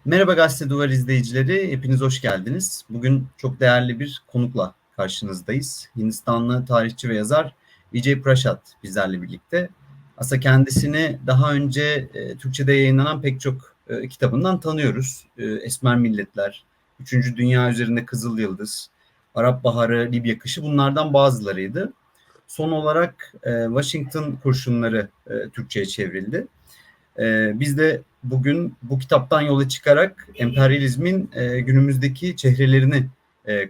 Merhaba Gazete Duvar izleyicileri, hepiniz hoş geldiniz. Bugün çok değerli bir konukla karşınızdayız. Hindistanlı tarihçi ve yazar Vijay Prashad bizlerle birlikte. Aslında kendisini daha önce Türkçe'de yayınlanan pek çok kitabından tanıyoruz. Esmer Milletler, Üçüncü Dünya Üzerine Kızıl Yıldız, Arap Baharı, Libya Kışı bunlardan bazılarıydı. Son olarak Washington Kurşunları Türkçe'ye çevrildi. Biz de bugün bu kitaptan yola çıkarak emperyalizmin günümüzdeki çehrelerini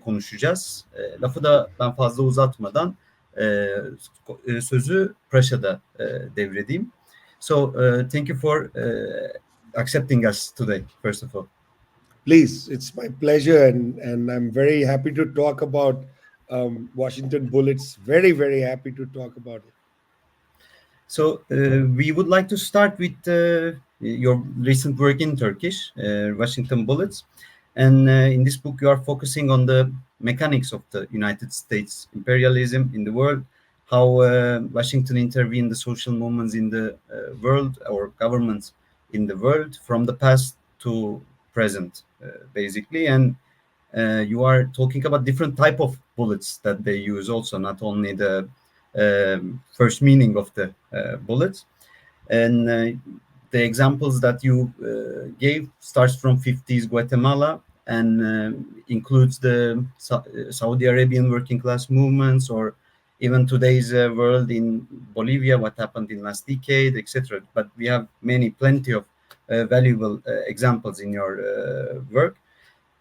konuşacağız. Lafı da ben fazla uzatmadan sözü Prashad'a devredeyim. So, thank you for accepting us today, first of all. Please, it's my pleasure, and I'm very happy to talk about Washington Bullets. Very, very happy to talk about it. So we would like to start with your recent work in Turkish, Washington Bullets. And in this book, you are focusing on the mechanics of the United States imperialism in the world, how Washington intervened the social movements in the world or governments in the world from the past to present, basically. And you are talking about different type of bullets that they use also, not only the first meaning of the bullets. And the examples that you gave starts from 50s Guatemala and includes the Saudi Arabian working class movements, or even today's world in Bolivia, what happened in last decade, etc. But we have plenty of valuable examples in your work.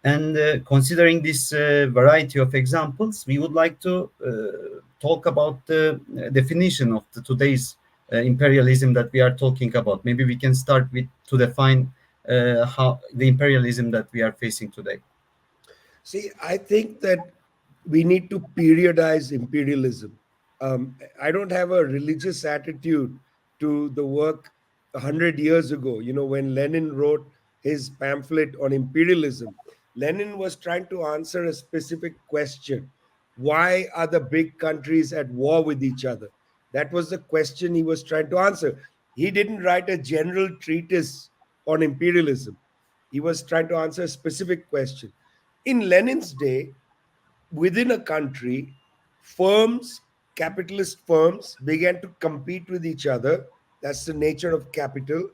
And considering this variety of examples, we would like to talk about the definition of today's imperialism that we are talking about. Maybe we can start with to define how the imperialism that we are facing today. See, I think that we need to periodize imperialism. I don't have a religious attitude to the work 100 years ago. You know, when Lenin wrote his pamphlet on imperialism, Lenin was trying to answer a specific question. Why are the big countries at war with each other? That was the question he was trying to answer. He didn't write a general treatise on imperialism. He was trying to answer a specific question. In Lenin's day, within a country, firms, capitalist firms, began to compete with each other. That's the nature of capital.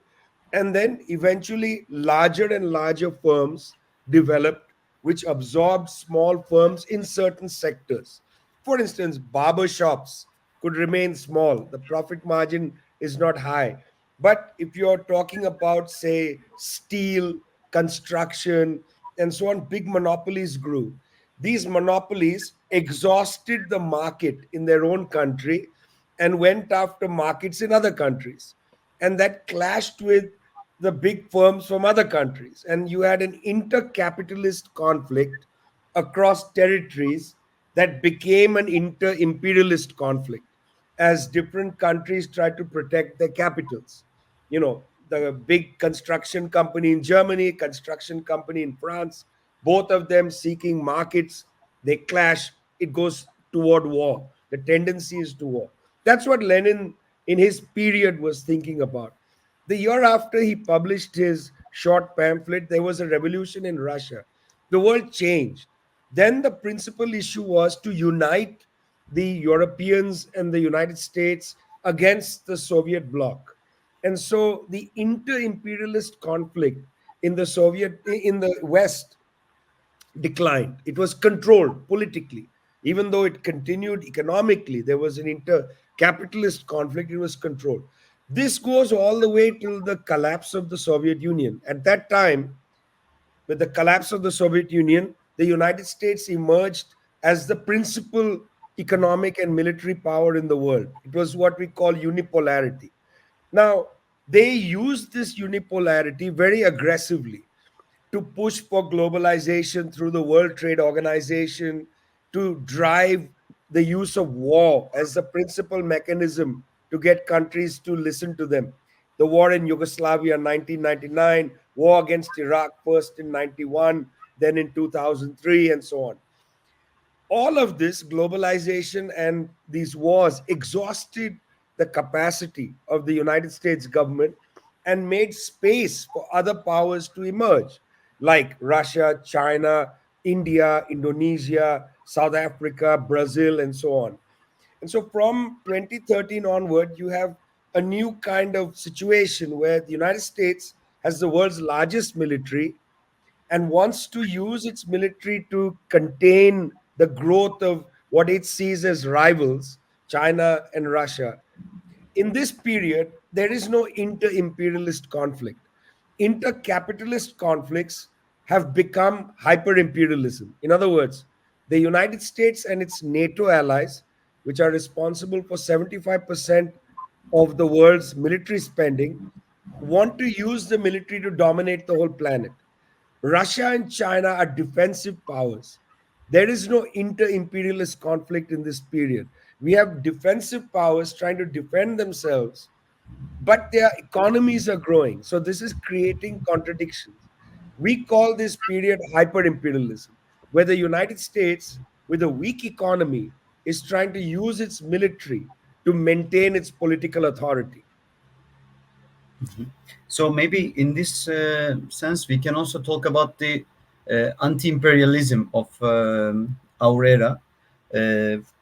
And then eventually, larger and larger firms developed, which absorbed small firms in certain sectors. For instance, barber shops could remain small, the profit margin is not high. But if you're talking about, say, steel, construction, and so on, big monopolies grew. These monopolies exhausted the market in their own country and went after markets in other countries. And that clashed with the big firms from other countries. And you had an inter-capitalist conflict across territories that became an inter-imperialist conflict as different countries tried to protect their capitals. You know, the big construction company in Germany, construction company in France, both of them seeking markets, they clash, it goes toward war. The tendency is to war. That's what Lenin in his period was thinking about. The year after he published his short pamphlet, there was a revolution in Russia. The world changed. Then the principal issue was to unite the Europeans and the United States against the Soviet bloc. And so the inter-imperialist conflict in the West declined. It was controlled politically. Even though it continued economically, there was an inter-capitalist conflict, it was controlled. This goes all the way till the collapse of the Soviet Union. At that time, with the collapse of the Soviet Union, the United States emerged as the principal economic and military power in the world. It was what we call unipolarity. Now, they used this unipolarity very aggressively to push for globalization through the World Trade Organization, to drive the use of war as the principal mechanism to get countries to listen to them. The war in Yugoslavia in 1999, war against Iraq first in 91, then in 2003, and so on. All of this globalization and these wars exhausted the capacity of the United States government and made space for other powers to emerge. like Russia, China, India, Indonesia, South Africa, Brazil, and so on. And so from 2013 onward, you have a new kind of situation where the United States has the world's largest military and wants to use its military to contain the growth of what it sees as rivals, China and Russia. In this period, there is no inter imperialist conflict. Inter capitalist conflicts have become hyper imperialism. In other words, the United States and its NATO allies, which are responsible for 75% of the world's military spending, want to use the military to dominate the whole planet. Russia and China are defensive powers. There is no inter imperialist conflict in this period. We have defensive powers trying to defend themselves, but their economies are growing. So this is creating contradictions. We call this period hyper imperialism, where the United States, with a weak economy, is trying to use its military to maintain its political authority. So maybe in this sense, we can also talk about the anti-imperialism of our era,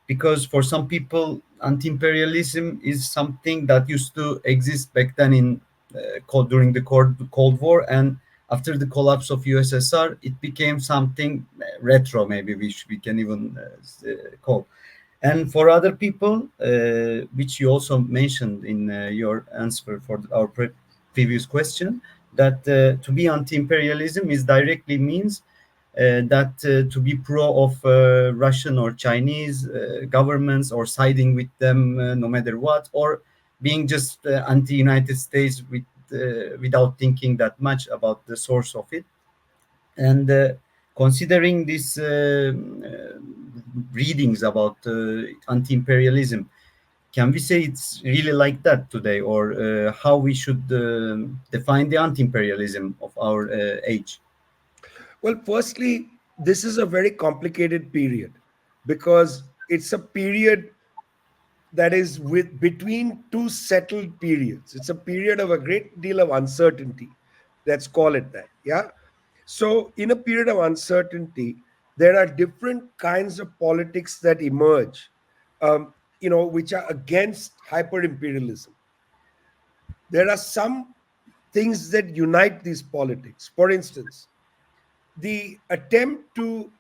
because for some people, anti-imperialism is something that used to exist back then in during the Cold War, and after the collapse of USSR, it became something retro, maybe we can even call. And for other people, which you also mentioned in your answer for our previous question, that to be anti-imperialism is directly means that to be pro of Russian or Chinese governments, or siding with them no matter what, or being just anti-United States without thinking that much about the source of it. And considering these readings about anti-imperialism, can we say it's really like that today, or how we should define the anti-imperialism of our age? Well, firstly, this is a very complicated period because it's a period that is with between two settled periods. It's a period of a great deal of uncertainty. Let's call it that. Yeah. So, in a period of uncertainty, there are different kinds of politics that emerge, which are against hyper imperialism. There are some things that unite these politics. For instance, the attempt to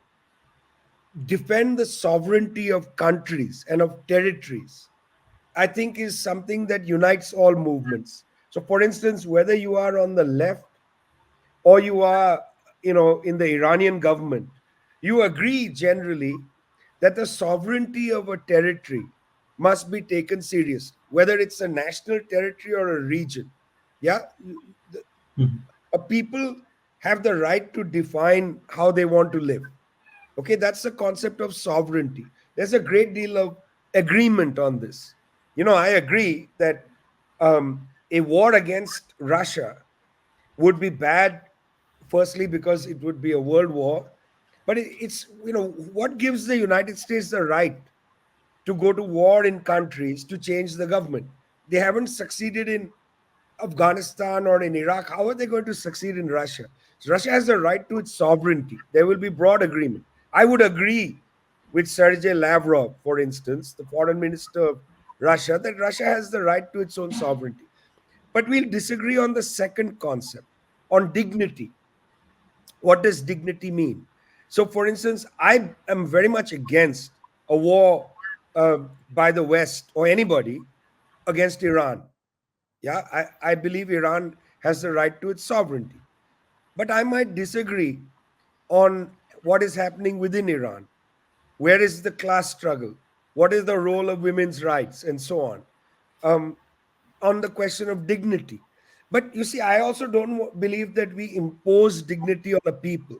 defend the sovereignty of countries and of territories, I think, is something that unites all movements. So, for instance, whether you are on the left or you are, in the Iranian government, you agree generally that the sovereignty of a territory must be taken seriously, whether it's a national territory or a region. Yeah, Mhm. a people have the right to define how they want to live. Okay, that's the concept of sovereignty. There's a great deal of agreement on this. I agree that a war against Russia would be bad, firstly, because it would be a world war. But it's, what gives the United States the right to go to war in countries to change the government? They haven't succeeded in Afghanistan or in Iraq. How are they going to succeed in Russia? So Russia has the right to its sovereignty. There will be broad agreement. I would agree with Sergei Lavrov, for instance, the foreign minister of Russia, that Russia has the right to its own sovereignty. But we'll disagree on the second concept, on dignity. What does dignity mean? So, for instance, I am very much against a war by the West or anybody against Iran. Yeah, I believe Iran has the right to its sovereignty. But I might disagree on what is happening within Iran. Where is the class struggle? What is the role of women's rights and so on? Um, on the question of dignity. But you see, I also don't believe that we impose dignity on a people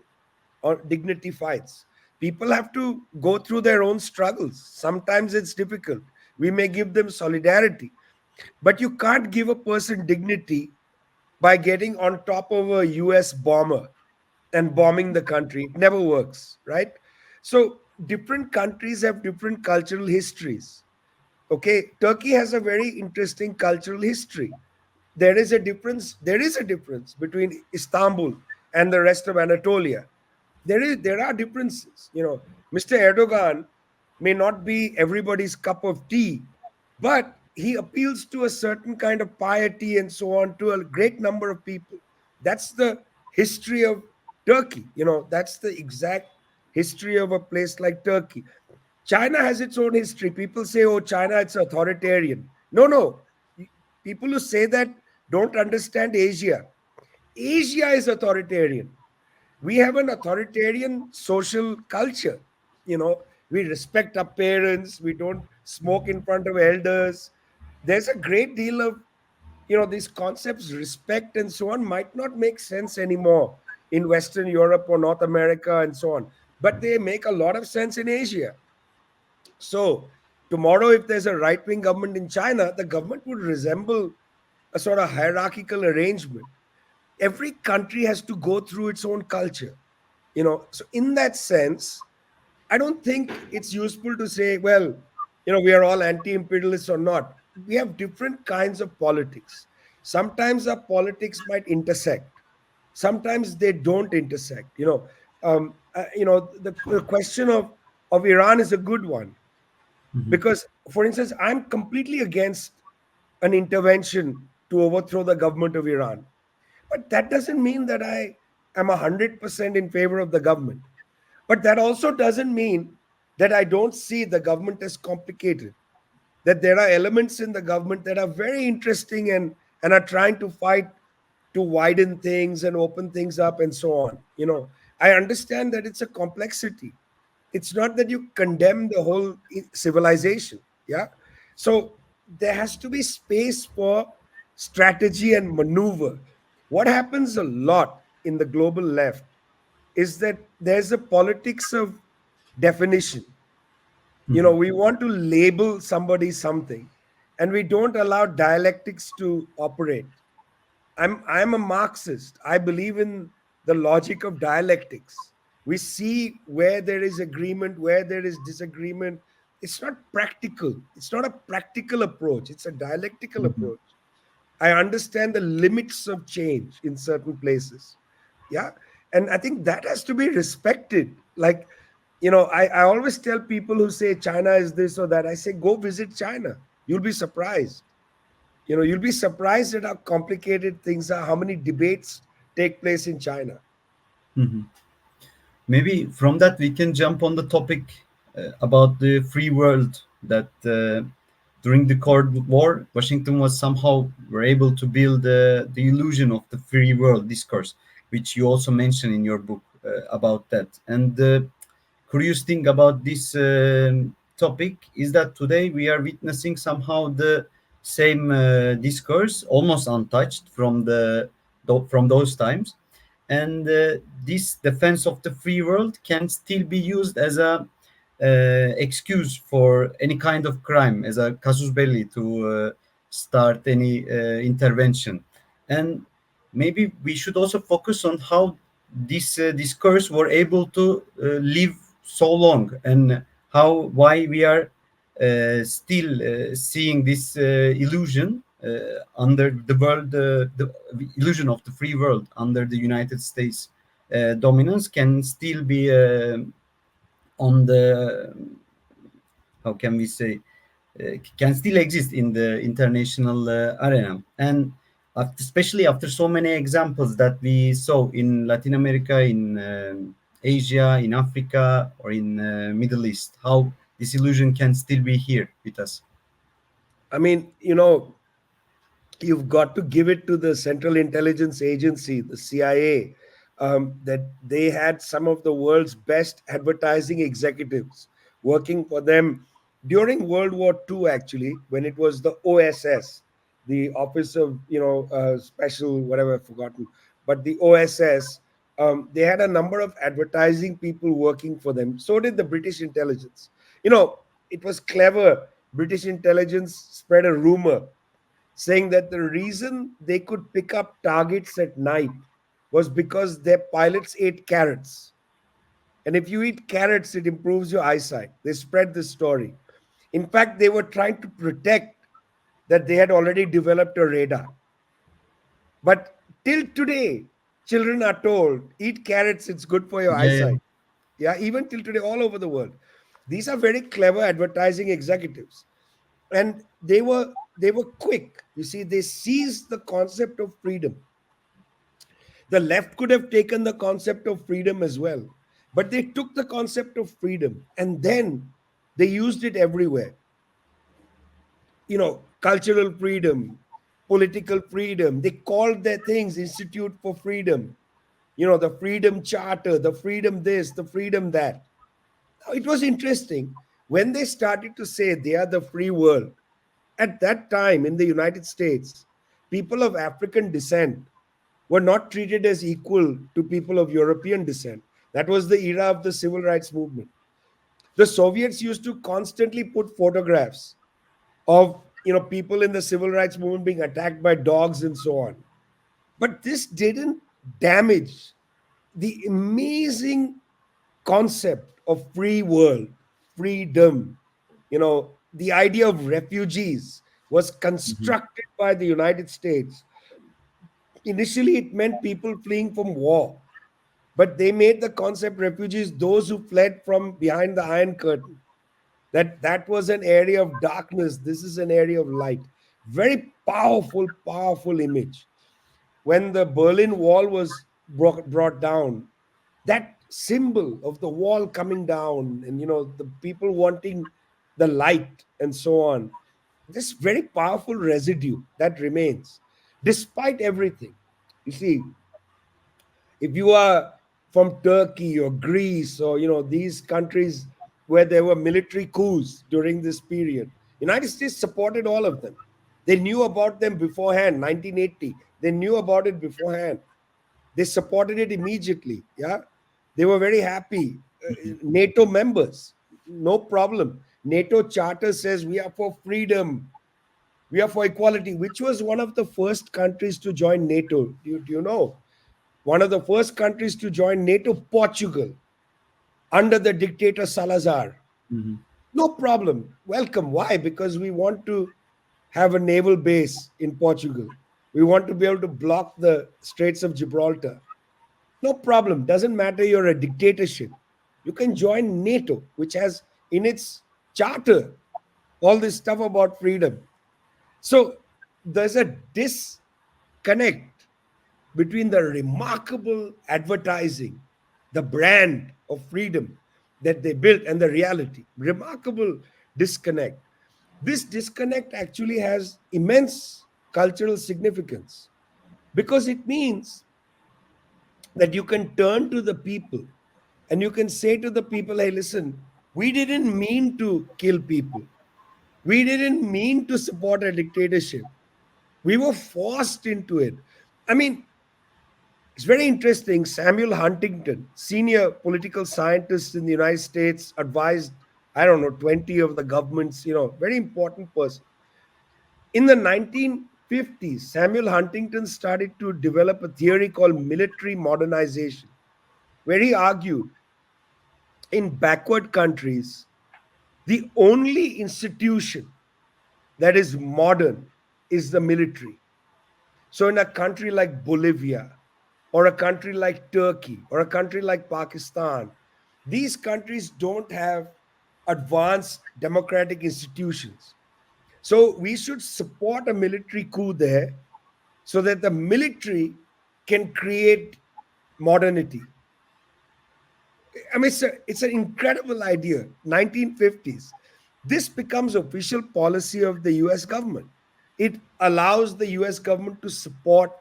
or dignity fights. People have to go through their own struggles. Sometimes it's difficult. We may give them solidarity, but you can't give a person dignity by getting on top of a US bomber and bombing the country. It never works, right? So, different countries have different cultural histories. Okay, Turkey has a very interesting cultural history. There is a difference between Istanbul and the rest of Anatolia. There are differences. Mr. Erdogan may not be everybody's cup of tea, but he appeals to a certain kind of piety and so on to a great number of people. That's the history of Turkey. That's the exact history of a place like Turkey. China has its own history. People say, oh, China, it's authoritarian. No. People who say that don't understand Asia. Asia is authoritarian. We have an authoritarian social culture. We respect our parents. We don't smoke in front of elders. There's a great deal of, these concepts, respect and so on, might not make sense anymore in Western Europe or North America and so on. But they make a lot of sense in Asia. So tomorrow, if there's a right-wing government in China, the government would resemble a sort of hierarchical arrangement. Every country has to go through its own culture. So in that sense, I don't think it's useful to say, well, we are all anti-imperialists or not. We have different kinds of politics. Sometimes our politics might intersect. Sometimes they don't intersect. The question of Iran is a good one Mhm. because, for instance, I'm completely against an intervention to overthrow the government of Iran. But that doesn't mean that I am 100% in favor of the government. But that also doesn't mean that I don't see the government as complicated, that there are elements in the government that are very interesting and are trying to fight to widen things and open things up and so on. I understand that it's a complexity. It's not that you condemn the whole civilization. Yeah. So there has to be space for strategy and maneuver. What happens a lot in the global left is that there's a politics of definition. Mhm. We want to label somebody something, and we don't allow dialectics to operate. I'm a Marxist. I believe in the logic of dialectics. We see where there is agreement, where there is disagreement. It's not practical. It's not a practical approach. It's a dialectical Mhm. approach. I understand the limits of change in certain places. Yeah. And I think that has to be respected. Like, I always tell people who say China is this or that, I say, go visit China. You'll be surprised. You'll be surprised at how complicated things are, how many debates take place in China. Mhm. Maybe from that we can jump on the topic about the free world that during the Cold War, Washington was somehow were able to build the illusion of the free world discourse, which you also mention in your book about that. And the curious thing about this topic is that today we are witnessing somehow the same discourse, almost untouched from from those times, and this defense of the free world can still be used as a excuse for any kind of crime, as a casus belli to start any intervention. And maybe we should also focus on how this discourse were able to live so long, and why we are still seeing this illusion under the world, the illusion of the free world under the United States dominance can still be on the, how can we say, can still exist in the international arena. And especially after so many examples that we saw in Latin America, in Asia, in Africa, or in Middle East, how this illusion can still be here with us. I mean, you've got to give it to the Central Intelligence Agency, the CIA, that they had some of the world's best advertising executives working for them during World War II, actually, when it was the OSS, the Office of, Special, whatever, I've forgotten, but the OSS, they had a number of advertising people working for them. So did the British intelligence. It was clever. British intelligence spread a rumor saying that the reason they could pick up targets at night was because their pilots ate carrots. And if you eat carrots, it improves your eyesight. They spread this story. In fact, they were trying to protect that they had already developed a radar. But till today, children are told, eat carrots, it's good for your Yeah, yeah. eyesight. Yeah, even till today, all over the world. These are very clever advertising executives. And they were quick. You see, they seized the concept of freedom. The left could have taken the concept of freedom as well, but they took the concept of freedom and then they used it everywhere. Cultural freedom, political freedom. They called their things Institute for Freedom, the Freedom Charter, the freedom this, the freedom that. Now, it was interesting when they started to say they are the free world. At that time in the United States, people of African descent were not treated as equal to people of European descent. That was the era of the civil rights movement. The Soviets used to constantly put photographs of people in the civil rights movement being attacked by dogs and so on. But this didn't damage the amazing concept of free world, freedom. The idea of refugees was Mhm. constructed by the United States. Initially, it meant people fleeing from war, but they made the concept refugees those who fled from behind the Iron Curtain. That was an area of darkness. This is an area of light. Very powerful, powerful image. When the Berlin Wall was brought down, that symbol of the wall coming down and the people wanting the light and so on, this very powerful residue that remains despite everything. You see, if you are from Turkey or Greece or these countries where there were military coups during this period, United States supported all of them. They knew about them beforehand. 1980, they knew about it beforehand. They supported it immediately. Yeah, they were very happy. NATO members, no problem. NATO charter says we are for freedom, we are for equality. Which was one of the first countries to join NATO? Do you know? One of the first countries to join NATO, Portugal, under the dictator Salazar. Mhm. No problem. Welcome. Why? Because we want to have a naval base in Portugal. We want to be able to block the Straits of Gibraltar. No problem. Doesn't matter you're a dictatorship. You can join NATO, which has in its charter all this stuff about freedom. So there's a disconnect between the remarkable advertising, the brand of freedom that they built, and the reality. Remarkable disconnect. This disconnect actually has immense cultural significance because it means that you can turn to the people and you can say to the people, hey, listen, we didn't mean to kill people. We didn't mean to support a dictatorship. We were forced into it. I mean, it's very interesting. Samuel Huntington, senior political scientist in the United States, advised, I don't know, 20 of the governments, very important person. In the 1950s, Samuel Huntington started to develop a theory called military modernization, where he argued in backward countries, the only institution that is modern is the military. So, in a country like Bolivia, or a country like Turkey, or a country like Pakistan, these countries don't have advanced democratic institutions. So, we should support a military coup there so that the military can create modernity. I mean, it's an incredible idea. 1950s. This becomes official policy of the US government. It allows the US government to support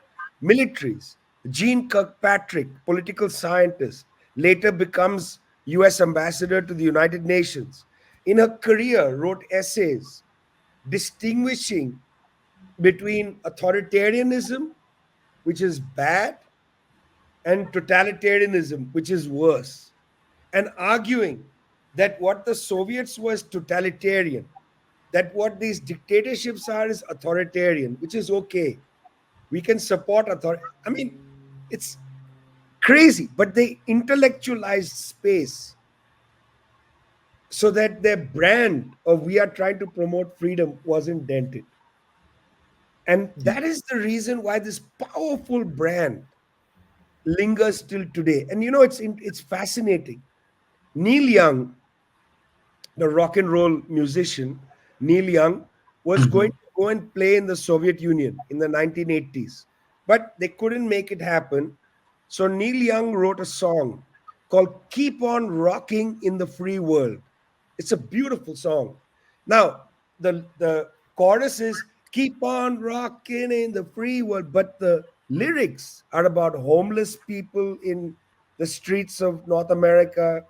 militaries. Jean Kirkpatrick, political scientist, later becomes US ambassador to the United Nations. In her career, wrote essays distinguishing between authoritarianism, which is bad, and totalitarianism, which is worse, and arguing that what the Soviets was totalitarian, that what these dictatorships are is authoritarian, which is okay. We can support authority. I mean, it's crazy, but they intellectualized space so that their brand of we are trying to promote freedom wasn't dented. And Yeah. that is the reason why this powerful brand lingers till today. And it's fascinating. Neil Young, the rock and roll musician, Neil Young, was going to go and play in the Soviet Union in the 1980s, but they couldn't make it happen. So Neil Young wrote a song called Keep On Rocking in the Free World. It's a beautiful song. Now, the chorus is Keep on rocking in the free world, but the lyrics are about homeless people in the streets of North America,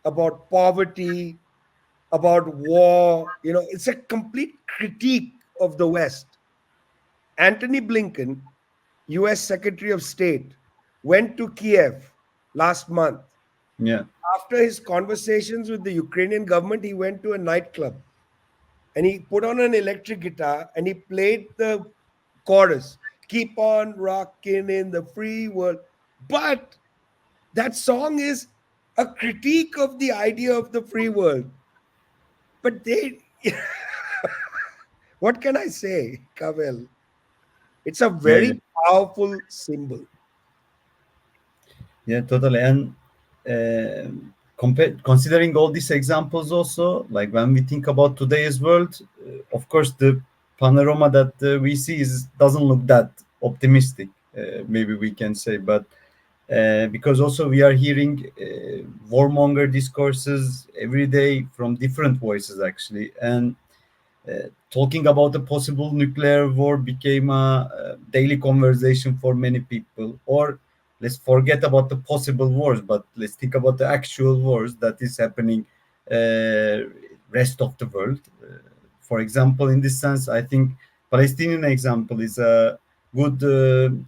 about poverty, about war. It's a complete critique of the West. Antony Blinken, US Secretary of State, went to Kiev last month. Yeah. After his conversations with the Ukrainian government, he went to a nightclub and he put on an electric guitar and he played the chorus, Keep on rocking in the free world. But that song is a critique of the idea of the free world. But they, what can I say, Kavel? It's a Yeah, yeah. very powerful symbol. Yeah, totally. And considering all these examples also, like when we think about today's world, of course, the panorama that we see doesn't look that optimistic, maybe we can say. But because also we are hearing warmonger discourses every day from different voices, actually. And talking about a possible nuclear war became a daily conversation for many people. Or let's forget about the possible wars, but let's think about the actual wars that is happening rest of the world. For example, in this sense, I think Palestinian example is a good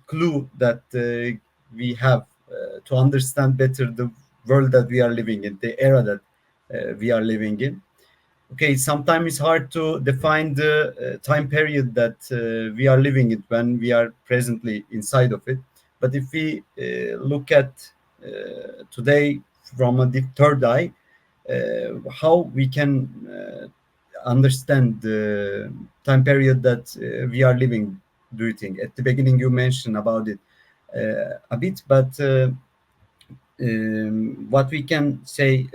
clue that we have to understand better the world that we are living in, the era that we are living in. Okay, sometimes it's hard to define the time period that we are living in when we are presently inside of it. But if we look at today from a third eye, how we can understand the time period that we are living, do you think? At the beginning, you mentioned about it a bit, but what we can say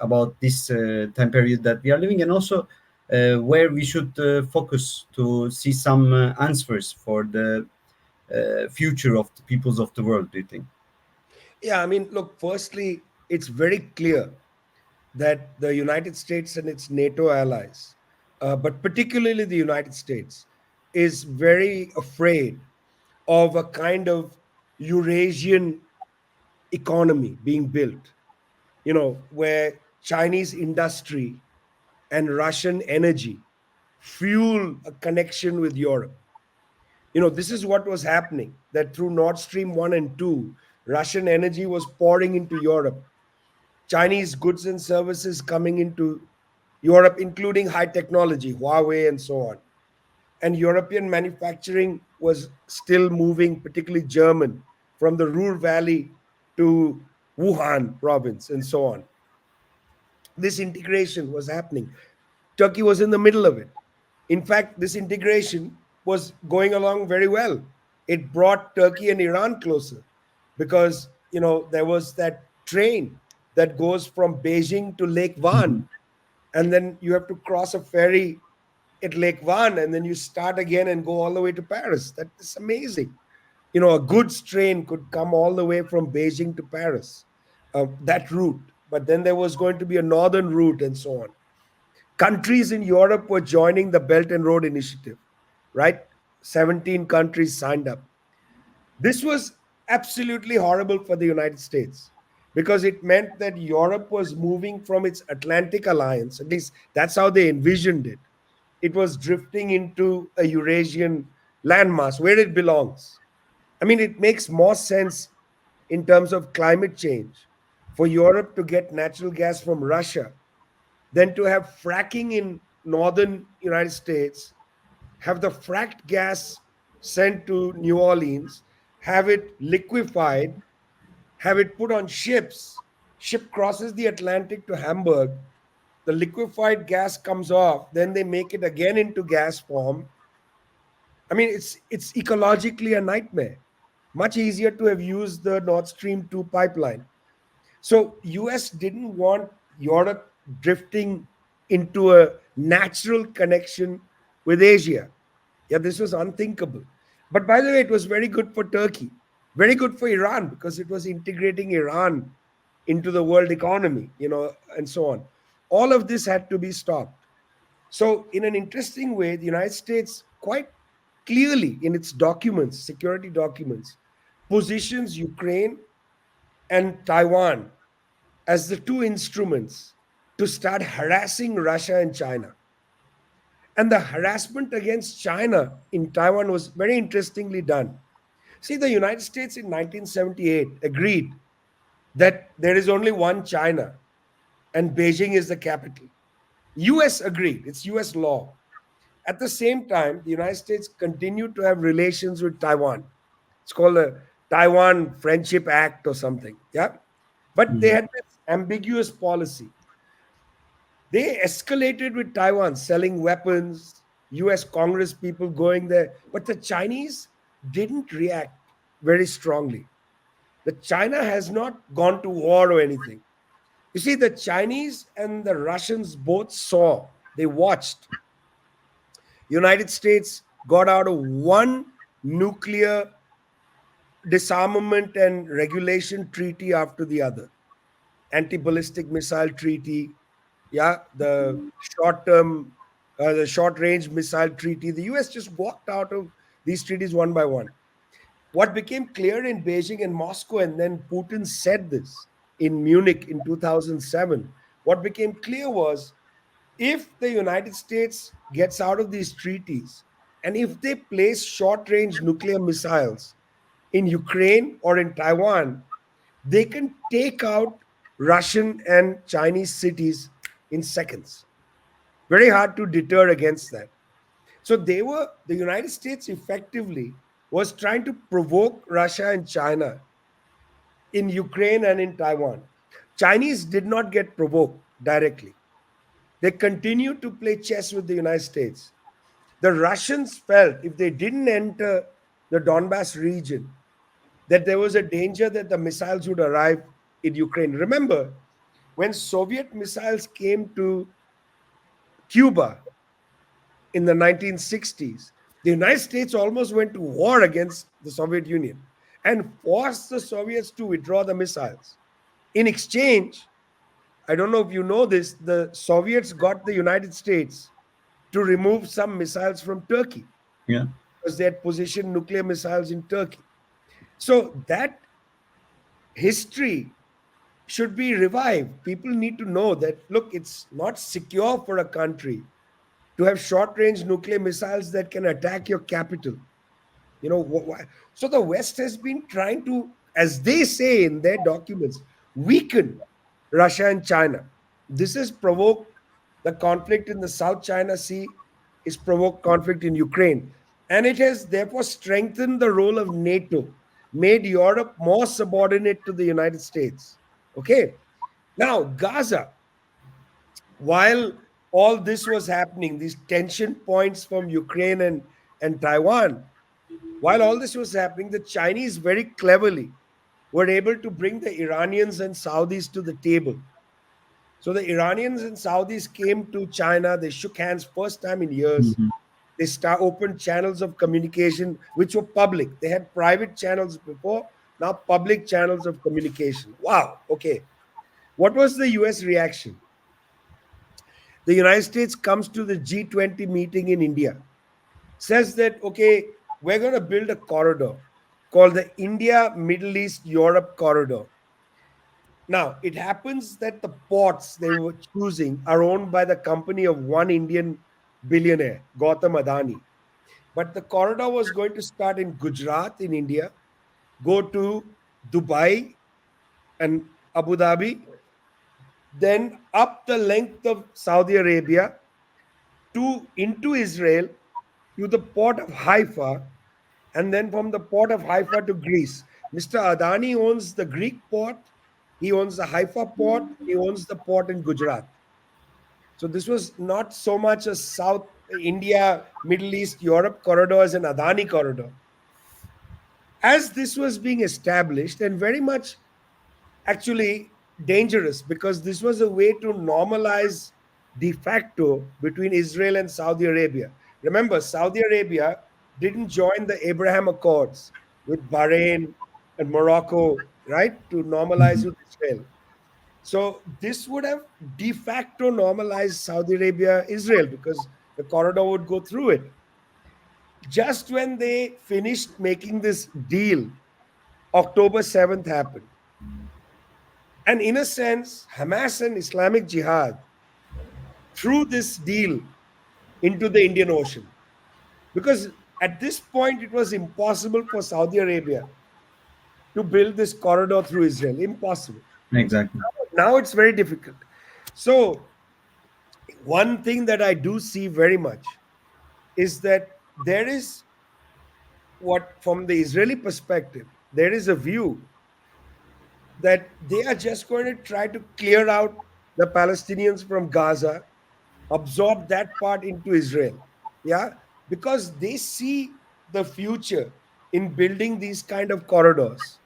about this time period that we are living, and also where we should focus to see some answers for the future of the peoples of the world, do you think? Yeah, I mean, look, firstly, it's very clear that the United States and its NATO allies, but particularly the United States, is very afraid of a kind of Eurasian economy being built, where Chinese industry and Russian energy fuel a connection with Europe. This is what was happening, that through Nord Stream 1 and 2, Russian energy was pouring into Europe. Chinese goods and services coming into Europe, including high technology, Huawei, and so on. And European manufacturing was still moving, particularly German, from the Ruhr Valley to Wuhan province, and so on. This integration was happening. Turkey was in the middle of it. In fact, this integration was going along very well. It brought Turkey and Iran closer because there was that train that goes from Beijing to Lake Van, and then you have to cross a ferry at Lake Van, and then you start again and go all the way to Paris. That is amazing. A goods train could come all the way from Beijing to Paris, that route. But then there was going to be a northern route and so on. Countries in Europe were joining the Belt and Road Initiative, right? 17 countries signed up. This was absolutely horrible for the United States because it meant that Europe was moving from its Atlantic alliance, at least that's how they envisioned it. It was drifting into a Eurasian landmass where it belongs. I mean, it makes more sense in terms of climate change for Europe to get natural gas from Russia than to have fracking in northern United States, have the fracked gas sent to New Orleans, have it liquefied, have it put on ships. Ship crosses the Atlantic to Hamburg. The liquefied gas comes off, then they make it again into gas form. I mean, it's ecologically a nightmare. Much easier to have used the Nord Stream 2 pipeline. So US didn't want Europe drifting into a natural connection with Asia. Yeah, this was unthinkable. But by the way, it was very good for Turkey, very good for Iran because it was integrating Iran into the world economy, and so on. All of this had to be stopped. So, in an interesting way, the United States quite clearly in its documents, security documents, positions Ukraine and Taiwan as the two instruments to start harassing Russia and China. And the harassment against China in Taiwan was very interestingly done. See, the United States in 1978 agreed that there is only one China and Beijing is the capital. US agreed, it's US law. At the same time, the United States continued to have relations with Taiwan. It's called the Taiwan Friendship Act or something. Yeah. But they Mhm. had this ambiguous policy. They escalated with Taiwan selling weapons, US Congress people going there. But the Chinese didn't react very strongly. The China has not gone to war or anything. You see, the Chinese and the Russians both saw, they watched United States got out of one nuclear disarmament and regulation treaty after the other. Anti-ballistic missile treaty, yeah, the short-range missile treaty. The US just walked out of these treaties one by one. What became clear in Beijing and Moscow, and then Putin said this in Munich in 2007, what became clear was if the United States gets out of these treaties and if they place short range nuclear missiles in Ukraine or in Taiwan, they can take out Russian and Chinese cities in seconds. Very hard to deter against that. So the United States effectively was trying to provoke Russia and China in Ukraine and in Taiwan. Chinese did not get provoked directly. They continued to play chess with the United States. The Russians felt if they didn't enter the Donbass region, that there was a danger that the missiles would arrive in Ukraine. Remember, when Soviet missiles came to Cuba in the 1960s, the United States almost went to war against the Soviet Union and forced the Soviets to withdraw the missiles. In exchange, I don't know if you know this, the Soviets got the United States to remove some missiles from Turkey Yeah. because they had positioned nuclear missiles in Turkey. So that history should be revived. People need to know that, look, it's not secure for a country to have short range nuclear missiles that can attack your capital. So the West has been trying to, as they say in their documents, weaken Russia and China. This has provoked the conflict in the South China Sea, is provoked conflict in Ukraine, and it has therefore strengthened the role of NATO, made Europe more subordinate to the United States. Okay, now Gaza, while all this was happening, these tension points from Ukraine and Taiwan, while all this was happening, the Chinese very cleverly were able to bring the Iranians and Saudis to the table. So the Iranians and Saudis came to China. They shook hands first time in years. Mhm. They opened channels of communication which were public. They had private channels before, now public channels of communication. Wow. Okay. What was the US reaction? The United States comes to the G20 meeting in India, says that, okay, we're going to build a corridor called the India, Middle East, Europe corridor. Now, it happens that the ports they were choosing are owned by the company of one Indian billionaire, Gautam Adani. But the corridor was going to start in Gujarat in India, go to Dubai and Abu Dhabi, then up the length of Saudi Arabia to into Israel to the port of Haifa, and then from the port of Haifa to Greece. Mr. Adani owns the Greek port, he owns the Haifa port, he owns the port in Gujarat. So this was not so much a South India, Middle East, Europe corridor as an Adani corridor. as this was being established, and very much actually dangerous, because this was a way to normalize de facto between Israel and Saudi Arabia. Remember, Saudi Arabia didn't join the Abraham Accords with Bahrain and Morocco, right, to normalize Mhm. with Israel. So this would have de facto normalized Saudi Arabia, Israel, because the corridor would go through it. Just when they finished making this deal, October 7th happened. And in a sense, Hamas and Islamic Jihad threw this deal into the Indian Ocean. Because at this point, it was impossible for Saudi Arabia to build this corridor through Israel. Impossible. Exactly. Now it's very difficult. So, one thing that I do see very much is that there is what, from the Israeli perspective, there is a view that they are just going to try to clear out the Palestinians from Gaza, absorb that part into Israel. Yeah, because they see the future in building these kind of corridors,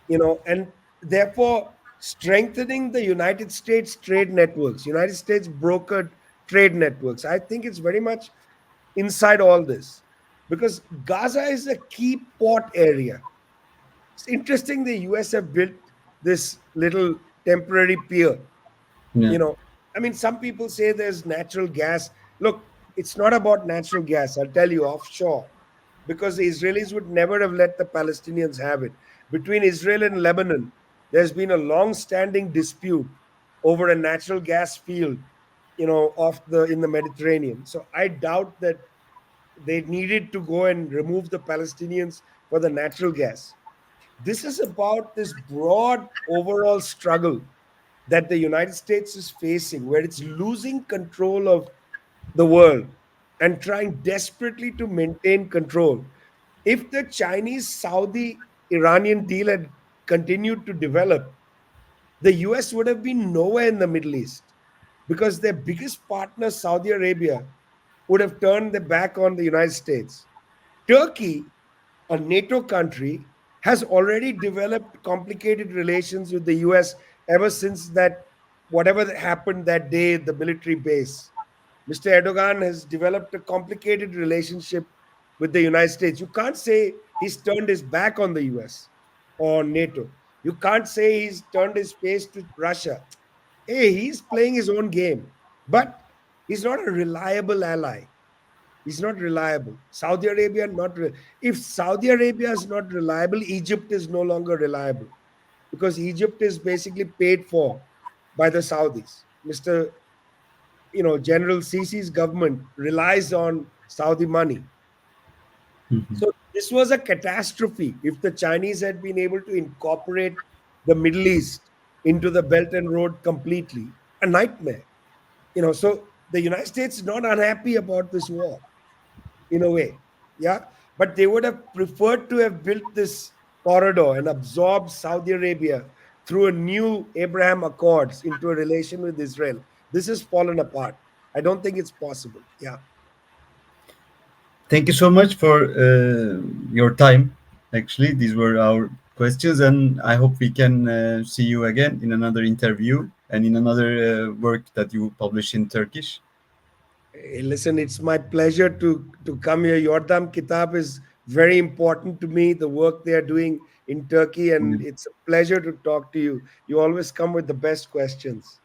and therefore strengthening the United States trade networks, United States brokered trade networks. I think it's very much inside all this, because Gaza is a key port area. It's interesting the US have built this little temporary pier. Yeah. You know, I mean, some people say there's natural gas. Look, it's not about natural gas, I'll tell you, offshore, because the Israelis would never have let the Palestinians have it. Between Israel and Lebanon, there's been a long standing dispute over a natural gas field, off the in the Mediterranean. So I doubt that they needed to go and remove the Palestinians for the natural gas. This is about this broad overall struggle that the United States is facing, where it's losing control of the world and trying desperately to maintain control. If the Chinese Saudi Iranian deal had continued to develop, the US would have been nowhere in the Middle East, because their biggest partner, Saudi Arabia, would have turned their back on the United States. Turkey, a NATO country, has already developed complicated relations with the US ever since that, whatever that happened that day at the military base. Mr. Erdogan has developed a complicated relationship with the United States. You can't say he's turned his back on the US or NATO. You can't say he's turned his face to Russia. Hey, he's playing his own game, but he's not a reliable ally. He's not reliable. Saudi Arabia, if Saudi Arabia is not reliable, Egypt is no longer reliable, because Egypt is basically paid for by the Saudis. Mr. General Sisi's government relies on Saudi money. Mhm. So this was a catastrophe if the Chinese had been able to incorporate the Middle East into the Belt and Road completely. A nightmare. So the United States is not unhappy about this war in a way. Yeah. But they would have preferred to have built this corridor and absorbed Saudi Arabia through a new Abraham Accords into a relation with Israel. This has fallen apart. I don't think it's possible. Yeah. Thank you so much for your time. Actually, these were our questions, and I hope we can see you again in another interview and in another work that you publish in Turkish. Hey, listen, it's my pleasure to come here. Yordam Kitab is very important to me, the work they are doing in Turkey, and Yeah. it's a pleasure to talk to you. You always come with the best questions.